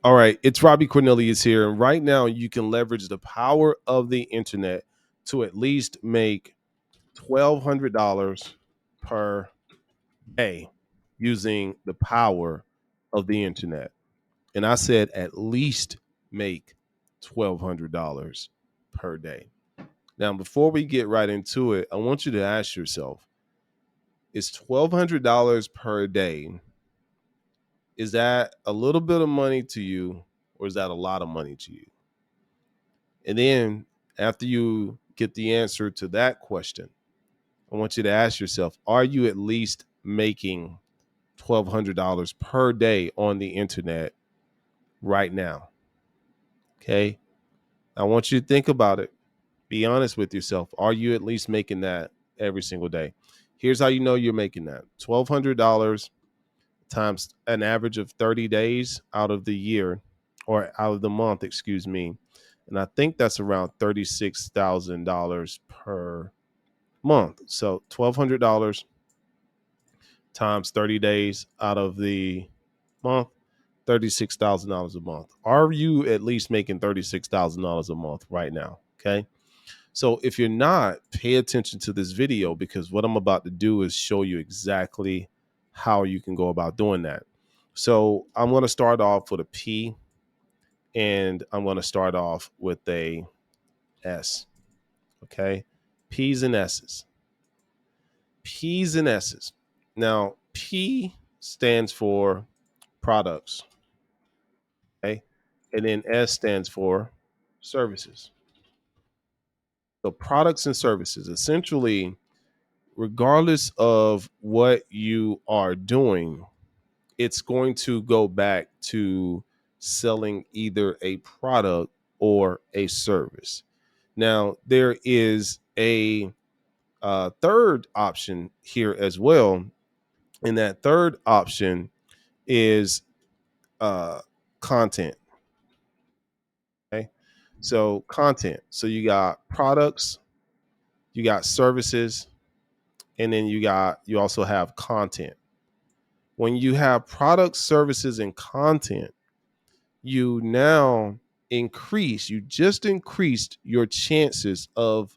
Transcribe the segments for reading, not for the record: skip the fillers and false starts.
All right, it's Robbie Cornelius here. And right now, you can leverage the power of the internet to at least make $1,200 per day using the power of the internet. And I said at least make $1,200 per day. Now, before we get right into it, I want you to ask yourself, is $1,200 per day, is that a little bit of money to you, or is that a lot of money to you? And then after you get the answer to that question, I want you to ask yourself, are you at least making $1,200 per day on the internet right now? Okay. I want you to think about it. Be honest with yourself. Are you at least making that every single day? Here's how you know you're making that. $1,200 times an average of 30 days out of the year, or out of the month, excuse me. And I think that's around $36,000 per month. So $1,200 times 30 days out of the month, $36,000 a month. Are you at least making $36,000 a month right now? Okay. So if you're not, pay attention to this video, because what I'm about to do is show you exactly how you can go about doing that. So I'm going to start off with a P, and I'm going to start off with a S. Okay. P's and S's. P's and S's. Now, P stands for products. Okay. And then S stands for services. So products and services, essentially, regardless of what you are doing, it's going to go back to selling either a product or a service. Now, there is a third option here as well. And that third option is content. Okay. So, content. So, you got products, you got services, and then you also have content. When you have products, services, and content, you now you just increased your chances of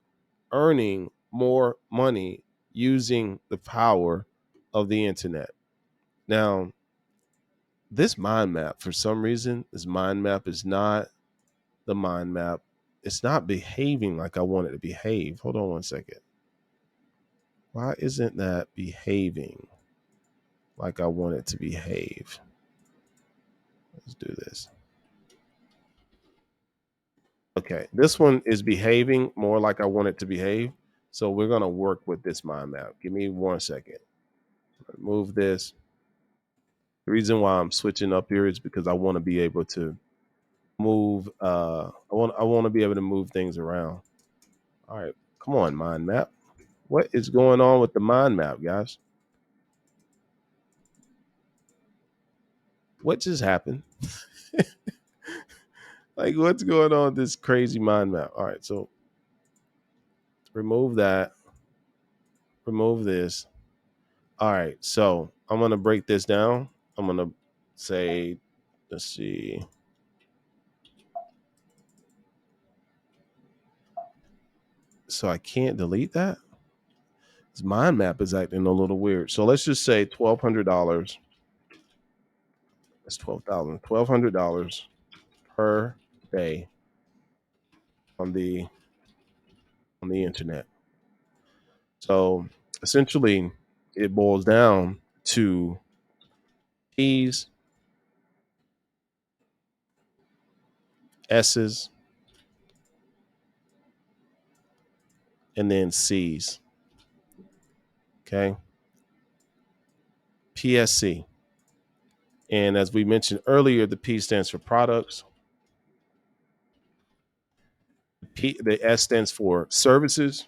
earning more money using the power of the internet. Now, this mind map, for some reason, this mind map is not the mind map. It's not behaving like I want it to behave. Hold on one second. Why isn't that behaving like I want it to behave? Let's do this. Okay, this one is behaving more like I want it to behave. So we're going to work with this mind map. Give me 1 second. Move this. The reason why I'm switching up here is because I want to be able to move. I want to be able to move things around. All right, come on, mind map. What is going on with the mind map, guys? What just happened? Like, what's going on with this crazy mind map? All right, so remove that. Remove this. All right, so I'm gonna break this down. I'm gonna say, let's see. So I can't delete that. This mind map is acting a little weird. So let's just say $1,200. That's $1,200 per day on the internet. So essentially, it boils down to P's, S's, and then C's. Okay. PSC. And as we mentioned earlier, the P stands for products. The S stands for services.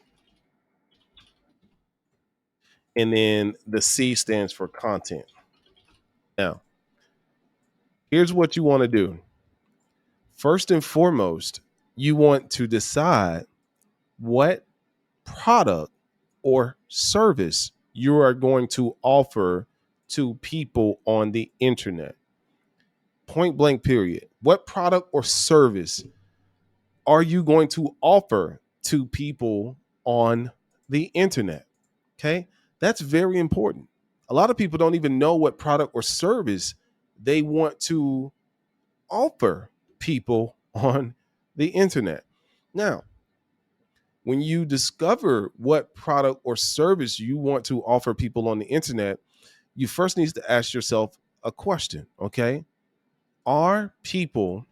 And then the C stands for content. Now, here's what you want to do. First and foremost, you want to decide what product or service you are going to offer to people on the internet. point blank period. What product or service are you going to offer to people on the internet? Okay, that's very important. A lot of people don't even know what product or service they want to offer people on the internet. Now, when you discover what product or service you want to offer people on the internet, you first need to ask yourself a question, okay? Are people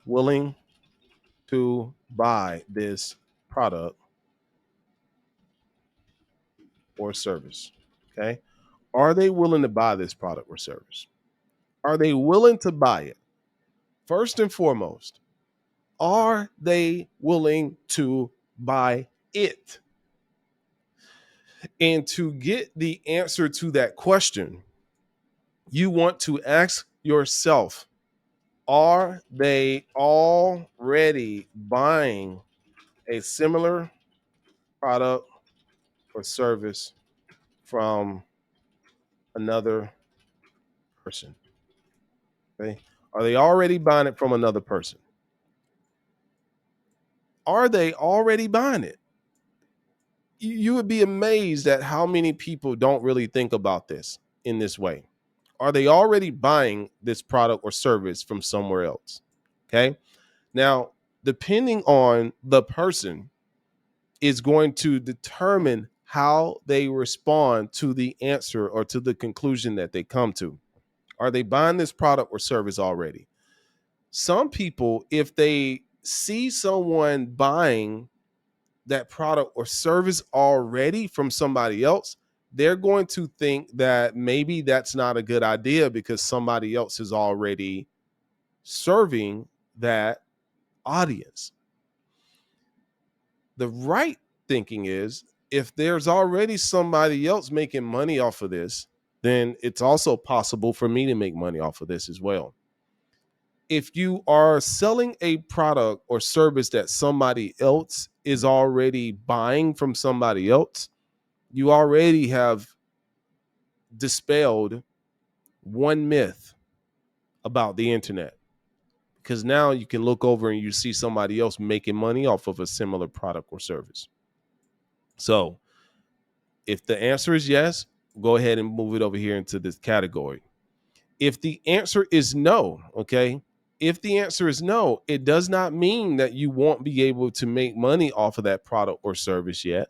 willing to buy this product or service? Okay? Are they willing to buy this product or service? Are they willing to buy it? First and foremost, are they willing to buy it? And to get the answer to that question, you want to ask yourself, are they already buying a similar product or service from another person? Okay. Are they already buying it from another person? Are they already buying it? You would be amazed at how many people don't really think about this in this way. Are they already buying this product or service from somewhere else? Okay. Now, depending on the person, is going to determine how they respond to the answer or to the conclusion that they come to. Are they buying this product or service already? Some people, if they see someone buying that product or service already from somebody else, they're going to think that maybe that's not a good idea because somebody else is already serving that audience. The right thinking is, if there's already somebody else making money off of this, then it's also possible for me to make money off of this as well. If you are selling a product or service that somebody else is already buying from somebody else, you already have dispelled one myth about the internet, because now you can look over and you see somebody else making money off of a similar product or service. So if the answer is yes, go ahead and move it over here into this category. If the answer is no, okay, if the answer is no, it does not mean that you won't be able to make money off of that product or service yet.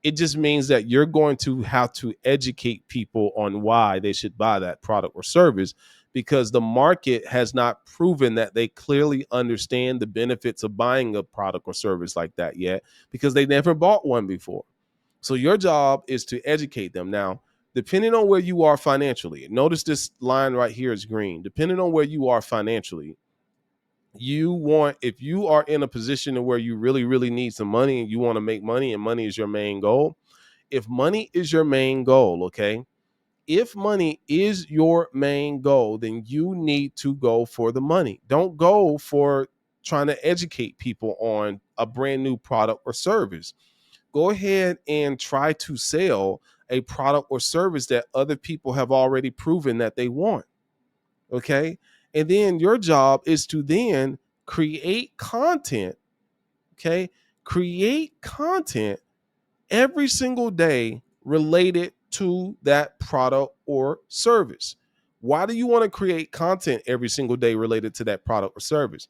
It just means that you're going to have to educate people on why they should buy that product or service, because the market has not proven that they clearly understand the benefits of buying a product or service like that yet, because they never bought one before. So your job is to educate them. Now, depending on where you are financially, notice this line right here is green. Depending on where you are financially, if you are in a position where you really need some money and you want to make money and money is your main goal, if money is your main goal, okay, if money is your main goal, then you need to go for the money. Don't go for trying to educate people on a brand new product or service. Go ahead and try to sell a product or service that other people have already proven that they want. Okay. And then your job is to then create content. Okay. Create content every single day related to that product or service. Why do you want to create content every single day related to that product or service?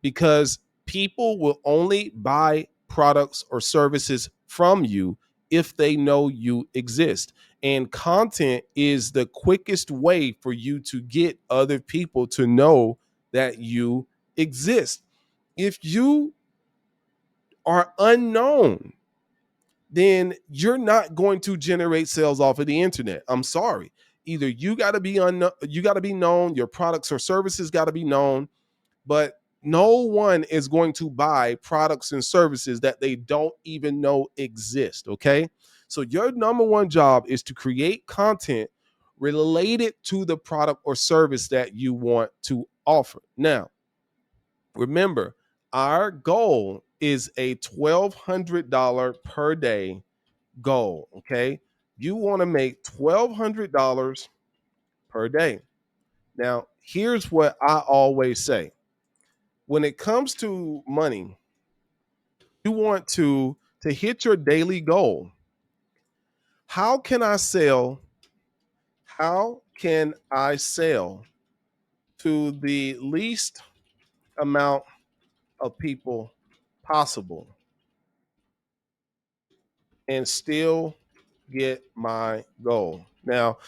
Because people will only buy products or services from you if they know you exist. And content is the quickest way for you to get other people to know that you exist. If you are unknown, then you're not going to generate sales off of the internet. I'm sorry. Either you got to be you got to be known, your products or services got to be known, but no one is going to buy products and services that they don't even know exist, okay? So your number one job is to create content related to the product or service that you want to offer. Now, remember, our goal is a $1,200 per day goal, okay? You want to make $1,200 per day. Now, here's what I always say. When it comes to money, you want to hit your daily goal. How can I sell? How can I sell to the least amount of people possible and still get my goal? Now,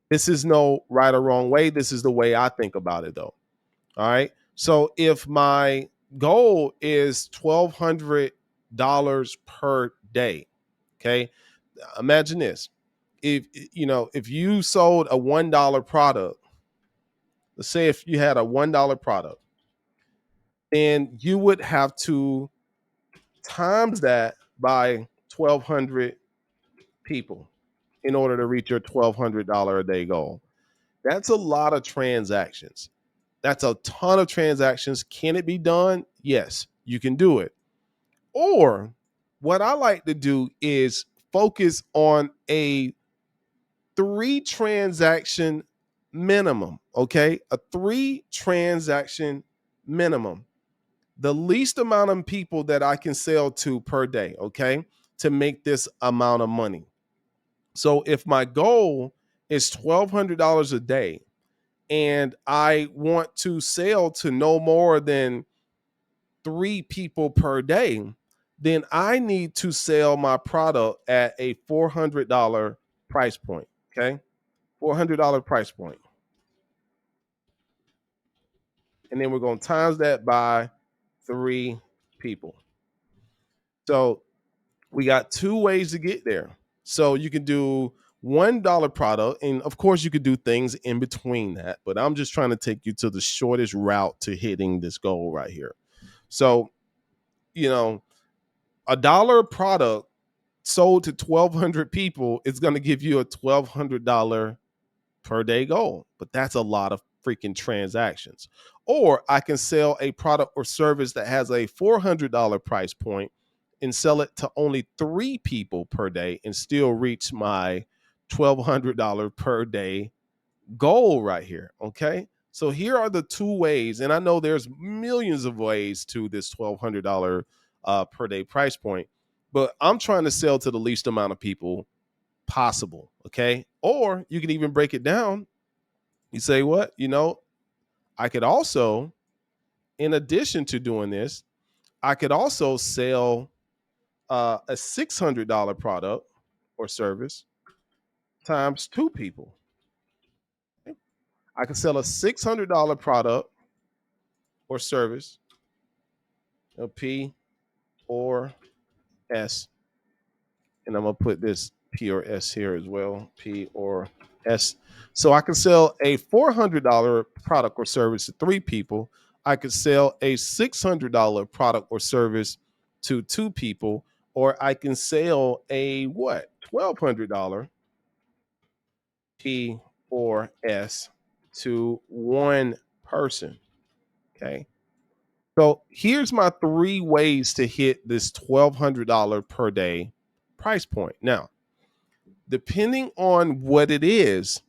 this is no right or wrong way. This is the way I think about it, though. All right. So if my goal is $1,200 per day, okay, imagine this. If you sold a $1 product, let's say if you had a $1 product, then you would have to times that by 1,200 people in order to reach your $1,200 a day goal. That's a lot of transactions. That's a ton of transactions. Can it be done? Yes, you can do it. Or what I like to do is focus on a 3 transaction minimum. Okay. A 3 transaction minimum. The least amount of people that I can sell to per day. Okay. To make this amount of money. So if my goal is $1,200 a day and I want to sell to no more than 3 people per day, then I need to sell my product at a $400 price point. Okay. $400 price point. And then we're going to times that by 3 people. So we got 2 ways to get there. So you can do $1 product, and of course you could do things in between that, but I'm just trying to take you to the shortest route to hitting this goal right here. So, a dollar product sold to 1,200 people is going to give you a $1,200 per day goal, but that's a lot of freaking transactions. Or I can sell a product or service that has a $400 price point and sell it to only 3 people per day and still reach my $1,200 per day goal right here. Okay. So here are the 2 ways. And I know there's millions of ways to this $1,200 per day price point, but I'm trying to sell to the least amount of people possible. Okay. Or you can even break it down. You say, what? I could also, in addition to doing this, I could also sell a $600 product or service times 2 people. Okay? I could sell a $600 product or service, P or S, and I'm gonna put this P or S here as well, P or S. So I can sell a $400 product or service to 3 people. I could sell a $600 product or service to 2 people, or I can sell a what? $1,200 P or S to 1 person. Okay. So here's my 3 ways to hit this $1,200 per day price point. Now, depending on what it is,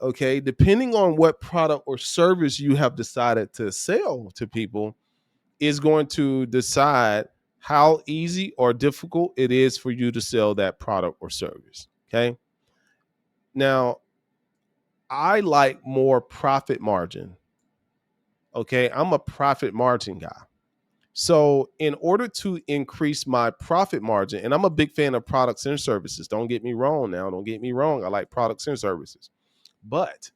okay, depending on what product or service you have decided to sell to people, is going to decide how easy or difficult it is for you to sell that product or service. Okay. Now, I like more profit margin. Okay. I'm a profit margin guy. So, in order to increase my profit margin, and I'm a big fan of products and services. Don't get me wrong now. Don't get me wrong. I like products and services. But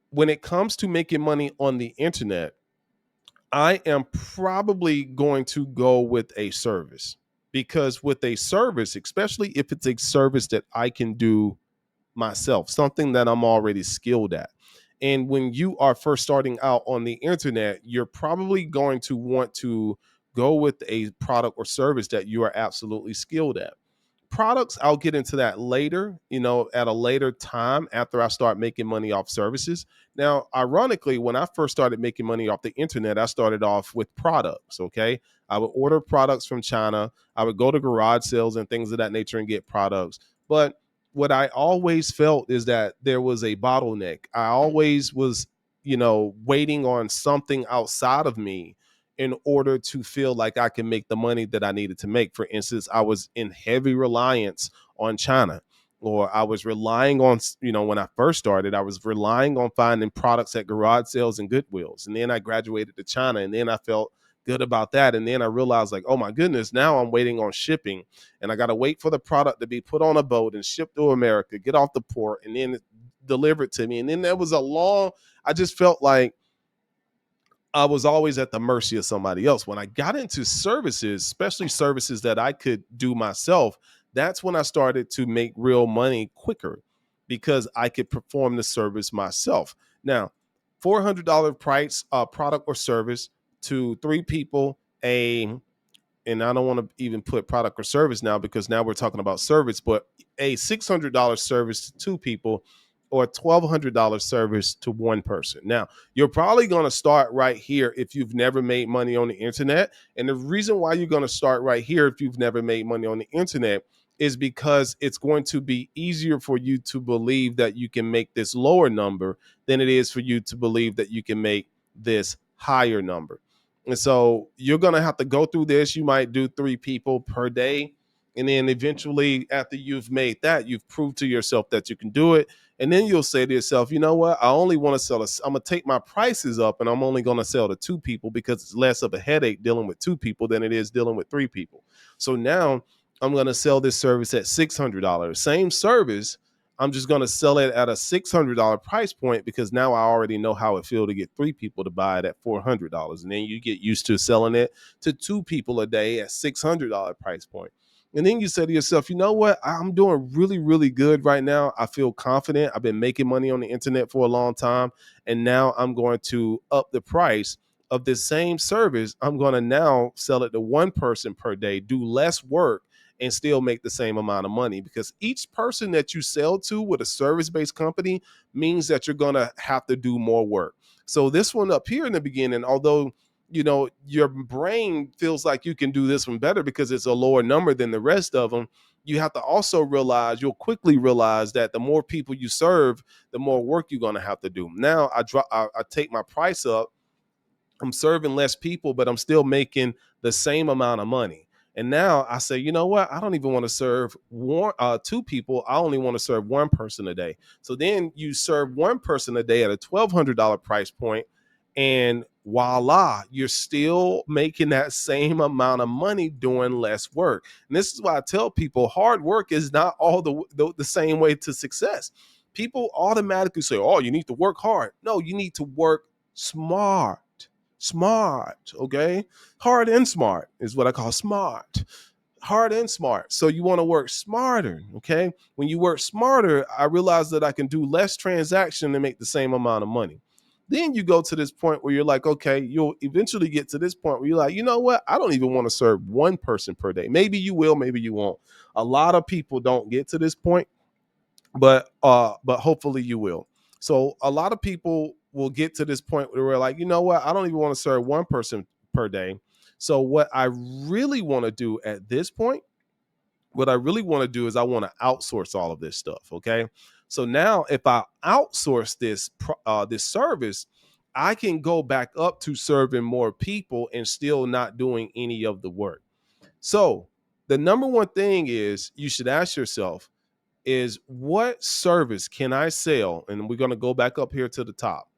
when it comes to making money on the internet, I am probably going to go with a service, because with a service, especially if it's a service that I can do myself, something that I'm already skilled at. And when you are first starting out on the internet, you're probably going to want to go with a product or service that you are absolutely skilled at. Products, I'll get into that later, at a later time after I start making money off services. Now, ironically, when I first started making money off the internet, I started off with products. Okay. I would order products from China. I would go to garage sales and things of that nature and get products. But what I always felt is that there was a bottleneck. I always was, waiting on something outside of me in order to feel like I can make the money that I needed to make. For instance, I was in heavy reliance on China, or I was relying on, when I first started, I was relying on finding products at garage sales and Goodwills. And then I graduated to China, and then I felt good about that. And then I realized, like, oh my goodness, now I'm waiting on shipping, and I got to wait for the product to be put on a boat and shipped to America, get off the port, and then delivered to me. And then there was I just felt like I was always at the mercy of somebody else. When I got into services, especially services that I could do myself, that's when I started to make real money quicker, because I could perform the service myself. Now, $400 price product or service to three people, and I don't want to even put product or service now, because now we're talking about service, but a $600 service to two people, or a $1,200 service to one person. Now, you're probably going to start right here if you've never made money on the internet. And the reason why you're going to start right here if you've never made money on the internet is because it's going to be easier for you to believe that you can make this lower number than it is for you to believe that you can make this higher number. And so you're going to have to go through this. You might do three people per day. And then eventually, after you've made that, you've proved to yourself that you can do it. And then you'll say to yourself, you know what? I only want to I'm going to take my prices up, and I'm only going to sell to two people, because it's less of a headache dealing with two people than it is dealing with three people. So now I'm going to sell this service at $600. Same service, I'm just going to sell it at a $600 price point, because now I already know how it feels to get three people to buy it at $400. And then you get used to selling it to two people a day at $600 price point. And then you say to yourself, you know what? I'm doing really, really good right now. I feel confident. I've been making money on the internet for a long time. And now I'm going to up the price of this same service. I'm going to now sell it to one person per day, do less work, and still make the same amount of money, because each person that you sell to with a service-based company means that you're going to have to do more work. So this one up here in the beginning, although your brain feels like you can do this one better because it's a lower number than the rest of them, you have to also realize, you'll quickly realize that the more people you serve, the more work you're going to have to do. Now I take my price up. I'm serving less people, but I'm still making the same amount of money. And now I say, you know what? I don't even want to serve two people. I only want to serve one person a day. So then you serve one person a day at a $1,200 price point, and voila, you're still making that same amount of money doing less work. And this is why I tell people, hard work is not all the same way to success. People automatically say, oh, you need to work hard. No, you need to work smart. Okay? Hard and smart is what I call smart. Hard and smart. So you want to work smarter, okay? When you work smarter, I realize that I can do less transaction and make the same amount of money. Then you go to this point where you're like, okay, you'll eventually get to this point where you're like, you know what? I don't even want to serve one person per day. Maybe you will, maybe you won't. A lot of people don't get to this point, but hopefully you will. So a lot of people will get to this point where we're like, you know what? I don't even want to serve one person per day. So what I really want to do at this point, what I really want to do is I want to outsource all of this stuff. Okay. So now if I outsource this service, I can go back up to serving more people and still not doing any of the work. So the number one thing is you should ask yourself is, what service can I sell? And we're going to go back up here to the top.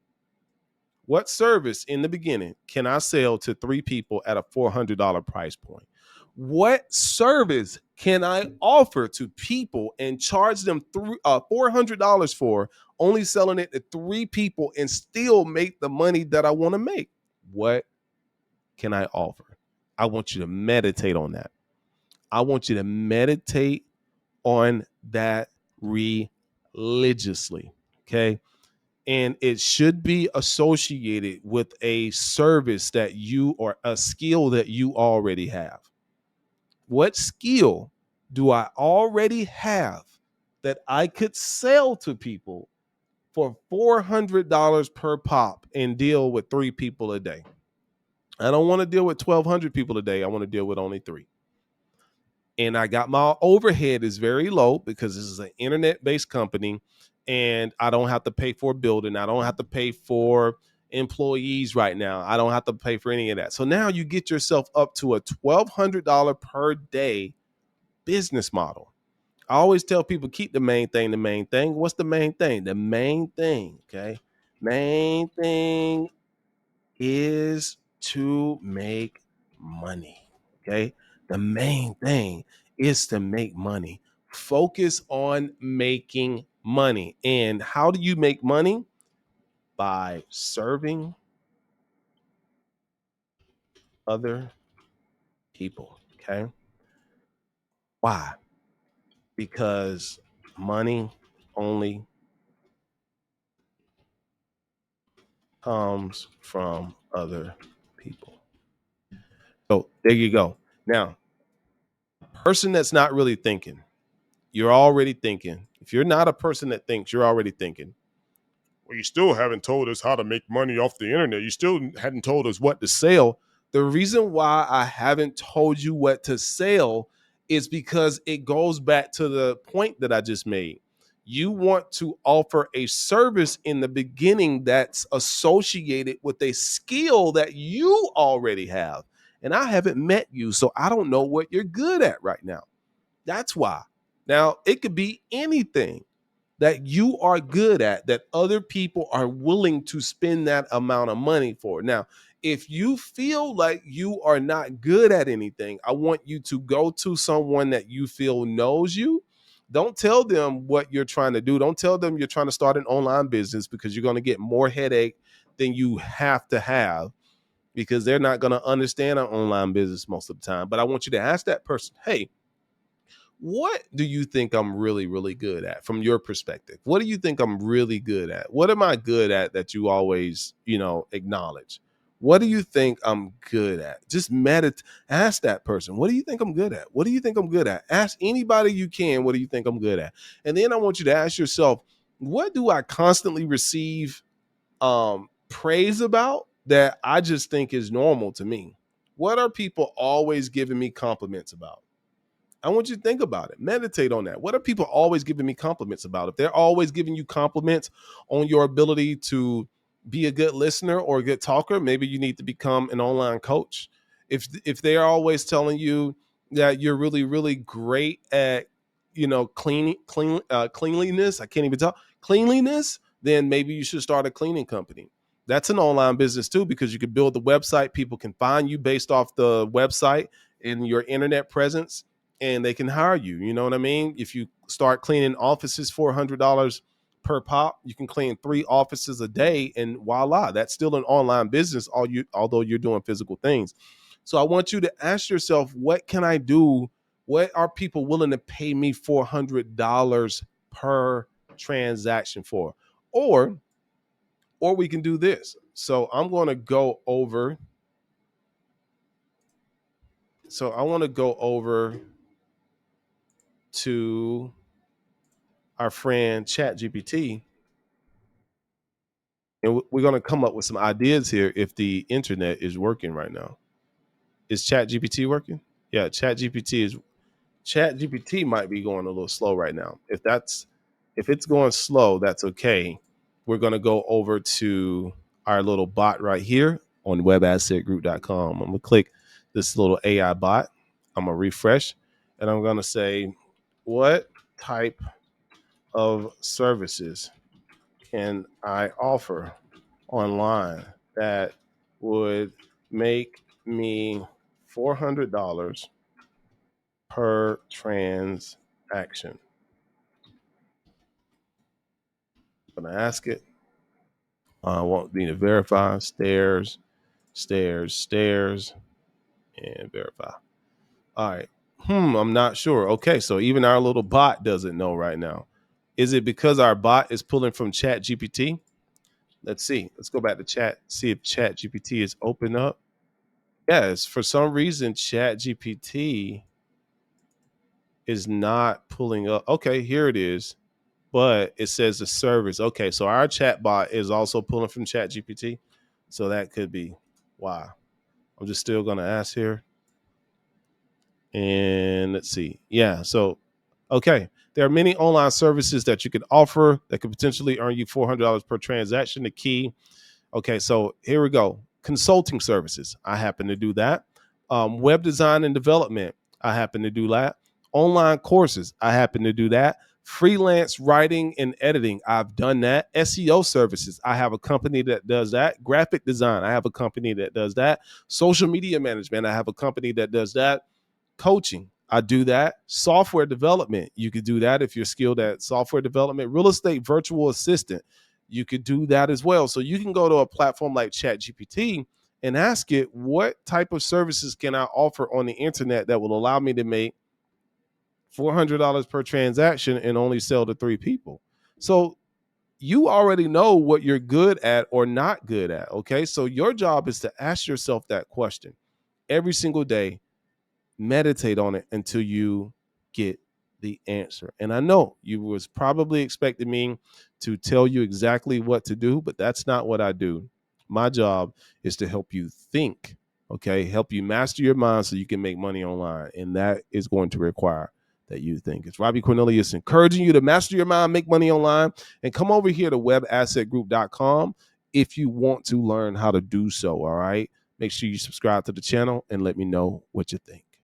What service in the beginning can I sell to three people at a $400 price point? What service can I offer to people and charge them $400 for, only selling it to three people and still make the money that I want to make? What can I offer? I want you to meditate on that. I want you to meditate on that religiously. Okay. And it should be associated with a service that you, or a skill that you already have. What skill do I already have that I could sell to people for $400 per pop and deal with three people a day? I don't want to deal with 1,200 people a day. I want to deal with only three. and I got my overhead is very low because this is an internet-based company, and I don't have to pay for a building. I don't have to pay for employees right now. I don't have to pay for any of that. So now you get yourself up to a $1,200 per day business model. I always tell people keep the main thing the main thing. What's the main thing? The main thing, okay? Main thing is to make money. Okay. The main thing is to make money. Focus on making money. And how do you make money? By serving other people. Okay. Why? Because money only comes from other people. So there you go. Now, person that's not really thinking, you're already thinking. If you're not a person that thinks, you're already thinking, well, you still haven't told us how to make money off the internet. You still hadn't told us what to sell. The reason why I haven't told you what to sell is because it goes back to the point that I just made. You want to offer a service in the beginning that's associated with a skill that you already have. And I haven't met you, so I don't know what you're good at right now. That's why. Now, it could be anything that you are good at that other people are willing to spend that amount of money for. Now, if you feel like you are not good at anything, I want you to go to someone that you feel knows you. Don't tell them what you're trying to do. Don't tell them you're trying to start an online business because you're going to get more headache than you have to have because they're not going to understand an online business most of the time. But I want you to ask that person, hey, what do you think I'm really, really good at from your perspective? What do you think I'm really good at? What am I good at that you always, acknowledge? What do you think I'm good at? Just meditate. Ask that person, what do you think I'm good at? What do you think I'm good at? Ask anybody you can, what do you think I'm good at? And then I want you to ask yourself, what do I constantly receive praise about that I just think is normal to me? What are people always giving me compliments about? I want you to think about it. Meditate on that. What are people always giving me compliments about? If they're always giving you compliments on your ability to be a good listener or a good talker, maybe you need to become an online coach. If they're always telling you that you're really, really great at, cleanliness, I can't even talk, cleanliness, then maybe you should start a cleaning company. That's an online business too, because you can build the website. People can find you based off the website and your internet presence, and they can hire you. You know what I mean? If you start cleaning offices for $100 per pop, you can clean 3 offices a day, and voila, that's still an online business. Although you're doing physical things. So I want you to ask yourself, what can I do? What are people willing to pay me $400 per transaction for? Or we can do this. So I'm going to go over. So I want to go over to our friend ChatGPT, and we're going to come up with some ideas here if the internet is working right now. Is ChatGPT working? Yeah, ChatGPT might be going a little slow right now. If it's going slow, that's okay. We're going to go over to our little bot right here on webassetgroup.com. I'm going to click this little AI bot. I'm going to refresh, and I'm going to say, what type of services can I offer online that would make me $400 per transaction? I'm going to ask it. I want me to verify. Stairs, and verify. All right. I'm not sure. Okay, so even our little bot doesn't know right now. Is it because our bot is pulling from Chat GPT? Let's see. Let's go back to chat, see if Chat GPT is open up. Yes, for some reason, Chat GPT is not pulling up. Okay, here it is. But it says the service. Okay, so our chat bot is also pulling from Chat GPT. So that could be why. I'm just still going to ask here. And let's see. Yeah. So, okay. There are many online services that you could offer that could potentially earn you $400 per transaction. The key. Okay. So here we go. Consulting services. I happen to do that. Web design and development. I happen to do that. Online courses. I happen to do that. Freelance writing and editing. I've done that. SEO services. I have a company that does that. Graphic design. I have a company that does that. Social media management. I have a company that does that. Coaching, I do that. Software development, you could do that if you're skilled at software development. Real estate virtual assistant, you could do that as well. So you can go to a platform like ChatGPT and ask it, what type of services can I offer on the internet that will allow me to make $400 per transaction and only sell to 3 people? So you already know what you're good at or not good at. Okay. So your job is to ask yourself that question every single day. Meditate on it until you get the answer. And I know you was probably expecting me to tell you exactly what to do, but that's not what I do. My job is to help you think, okay? Help you master your mind so you can make money online. And that is going to require that you think. It's Robbie Cornelius encouraging you to master your mind, make money online, and come over here to webassetgroup.com if you want to learn how to do so, all right? Make sure you subscribe to the channel and let me know what you think.